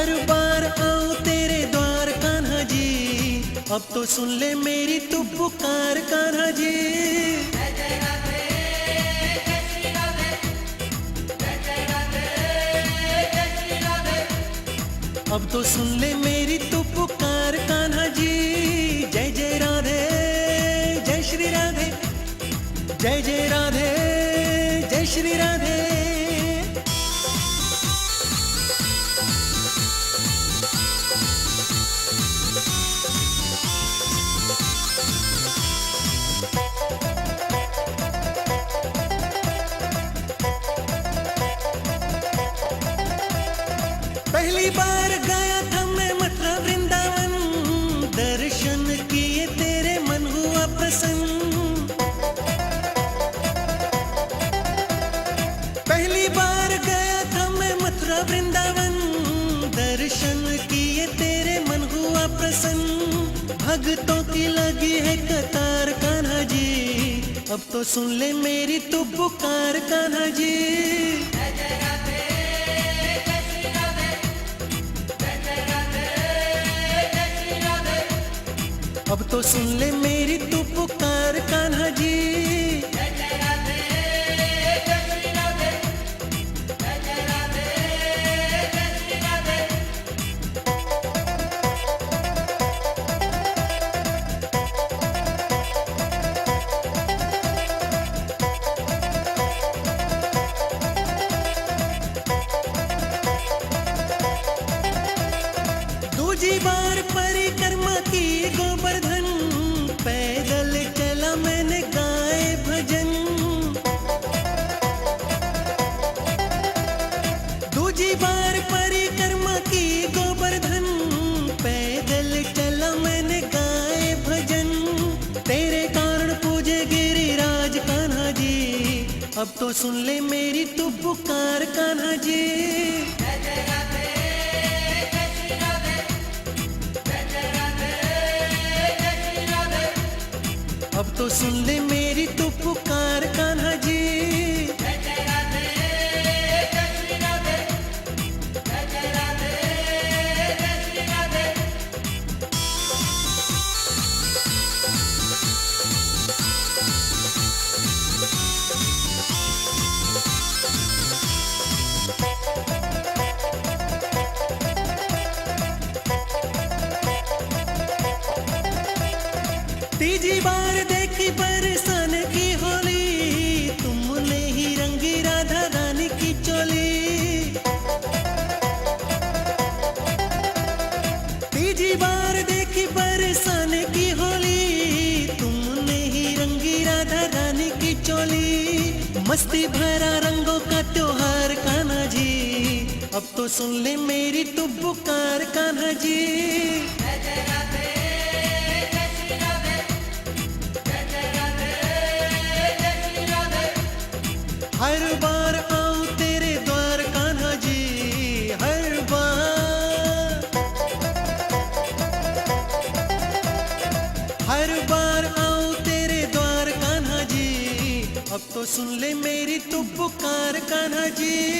हर बार आऊं तेरे द्वार कान्हा जी, अब तो सुन ले मेरी तू पुकार कान्हा जी। अब तो सुन ले मेरी तू पुकार कान्हा जी। जय जय राधे जय श्री राधे, जय जय राधे जय श्री राधे। पहली बार गया था मैं मथुरा वृंदावन, दर्शन किए तेरे मन हुआ प्रसन्न। पहली बार गया था मैं मथुरा वृंदावन, दर्शन किए तेरे मन हुआ प्रसन्न। भक्तों की लगी है कतार कान्हा जी, अब तो सुन ले मेरी तू पुकार कान्हा जी। अब तो सुन ले मेरी तू पुकार कान्हा जी। दूजी बार परिक्रमा की गोवर्धन, पैदल चला मैंने गाए भजन। दूजी बार परिक्रमा की गोवर्धन, पैदल चला मैंने गाए भजन। तेरे कारण पूजे गिरिराज कान्हा जी, अब तो सुन ले मेरी तू पुकार कान्हा जी। अब तो सुन ले मेरी तू पुकार कान्हा जी। तीजी बार देखी बरसान की होली, तुमने ही रंगी राधा रानी की चोली। तीजी बार देखी बरसान की होली, तुमने ही रंगी राधा रानी की चोली। मस्ती भरा रंगों का त्योहार कान्हा जी, अब तो सुन ले मेरी तू पुकार कान्हा जी। हर बार आऊं तेरे द्वार कान्हा जी, हर बार आऊं तेरे द्वार कान्हा जी, अब तो सुन ले मेरी तू पुकार कान्हा जी।